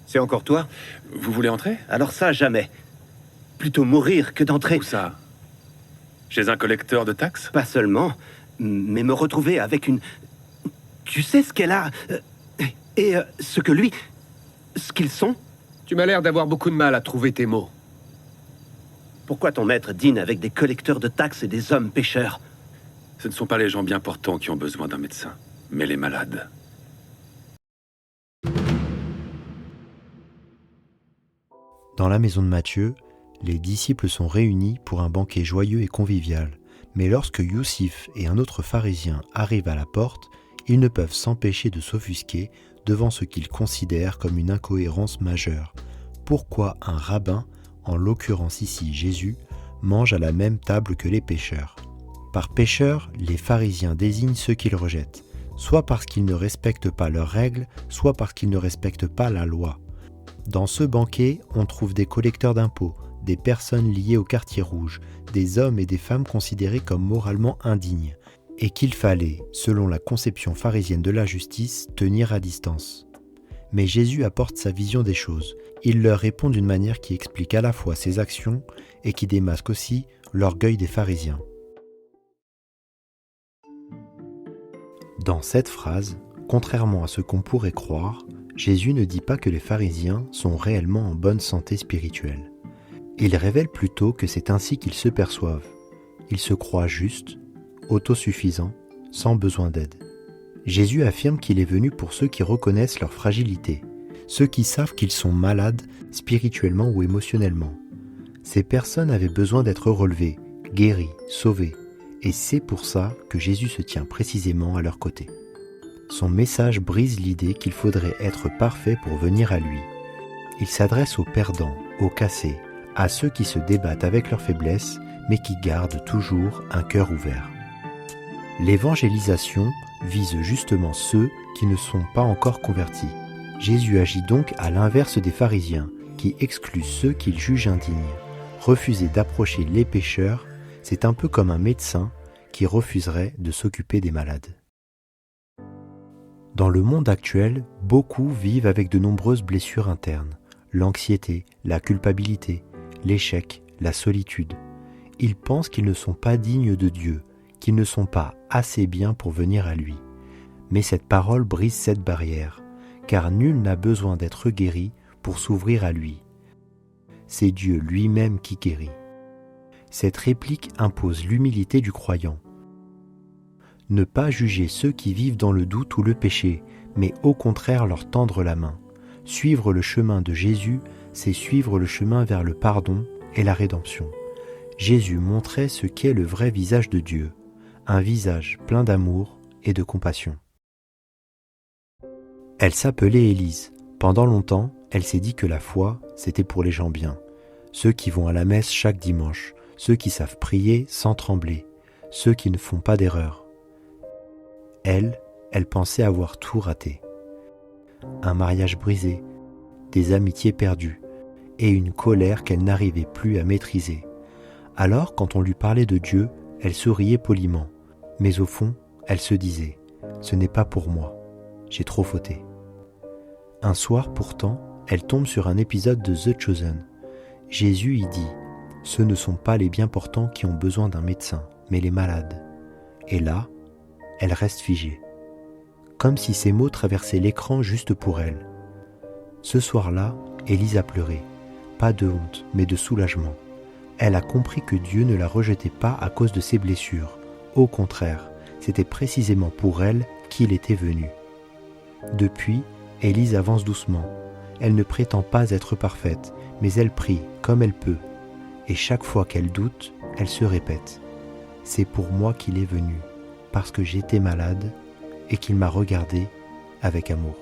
C'est encore toi? Vous voulez entrer? Alors ça, jamais. Plutôt mourir que d'entrer. Où ça? Chez un collecteur de taxes? Pas seulement, mais me retrouver avec une... Tu sais ce qu'elle a... ce que lui... Ce qu'ils sont? Tu m'as l'air d'avoir beaucoup de mal à trouver tes mots. Pourquoi ton maître dîne avec des collecteurs de taxes et des hommes pêcheurs? Ce ne sont pas les gens bien portants qui ont besoin d'un médecin, mais les malades. Dans la maison de Matthieu, les disciples sont réunis pour un banquet joyeux et convivial. Mais lorsque Youssif et un autre pharisien arrivent à la porte, ils ne peuvent s'empêcher de s'offusquer devant ce qu'ils considèrent comme une incohérence majeure. Pourquoi un rabbin, en l'occurrence ici Jésus, mange à la même table que les pécheurs? Par pécheurs, les pharisiens désignent ceux qu'ils rejettent, soit parce qu'ils ne respectent pas leurs règles, soit parce qu'ils ne respectent pas la loi. Dans ce banquet, on trouve des collecteurs d'impôts, des personnes liées au quartier rouge, des hommes et des femmes considérés comme moralement indignes, et qu'il fallait, selon la conception pharisienne de la justice, tenir à distance. Mais Jésus apporte sa vision des choses. Il leur répond d'une manière qui explique à la fois ses actions et qui démasque aussi l'orgueil des pharisiens. Dans cette phrase, contrairement à ce qu'on pourrait croire, Jésus ne dit pas que les pharisiens sont réellement en bonne santé spirituelle. Il révèle plutôt que c'est ainsi qu'ils se perçoivent. Ils se croient justes, autosuffisants, sans besoin d'aide. Jésus affirme qu'il est venu pour ceux qui reconnaissent leur fragilité, ceux qui savent qu'ils sont malades spirituellement ou émotionnellement. Ces personnes avaient besoin d'être relevées, guéries, sauvées, et c'est pour ça que Jésus se tient précisément à leur côté. Son message brise l'idée qu'il faudrait être parfait pour venir à lui. Il s'adresse aux perdants, aux cassés, à ceux qui se débattent avec leurs faiblesses, mais qui gardent toujours un cœur ouvert. L'évangélisation vise justement ceux qui ne sont pas encore convertis. Jésus agit donc à l'inverse des pharisiens, qui excluent ceux qu'ils jugent indignes. Refuser d'approcher les pécheurs, c'est un peu comme un médecin qui refuserait de s'occuper des malades. Dans le monde actuel, beaucoup vivent avec de nombreuses blessures internes, l'anxiété, la culpabilité, l'échec, la solitude. Ils pensent qu'ils ne sont pas dignes de Dieu, qu'ils ne sont pas assez bien pour venir à lui. Mais cette parole brise cette barrière, car nul n'a besoin d'être guéri pour s'ouvrir à lui. C'est Dieu lui-même qui guérit. Cette réplique impose l'humilité du croyant. Ne pas juger ceux qui vivent dans le doute ou le péché, mais au contraire leur tendre la main. Suivre le chemin de Jésus, c'est suivre le chemin vers le pardon et la rédemption. Jésus montrait ce qu'est le vrai visage de Dieu, un visage plein d'amour et de compassion. Elle s'appelait Élise. Pendant longtemps, elle s'est dit que la foi, c'était pour les gens bien, ceux qui vont à la messe chaque dimanche, ceux qui savent prier sans trembler, ceux qui ne font pas d'erreur. Elle pensait avoir tout raté. Un mariage brisé, des amitiés perdues et une colère qu'elle n'arrivait plus à maîtriser. Alors, quand on lui parlait de Dieu, elle souriait poliment. Mais au fond, elle se disait « Ce n'est pas pour moi, j'ai trop fauté ». Un soir, pourtant, elle tombe sur un épisode de The Chosen. Jésus y dit « Ce ne sont pas les bien portants qui ont besoin d'un médecin, mais les malades ». Et là, elle reste figée, comme si ces mots traversaient l'écran juste pour elle. Ce soir-là, Élise a pleuré, pas de honte, mais de soulagement. Elle a compris que Dieu ne la rejetait pas à cause de ses blessures. Au contraire, c'était précisément pour elle qu'il était venu. Depuis, Élise avance doucement. Elle ne prétend pas être parfaite, mais elle prie comme elle peut. Et chaque fois qu'elle doute, elle se répète « C'est pour moi qu'il est venu, parce que j'étais malade et qu'il m'a regardé avec amour. »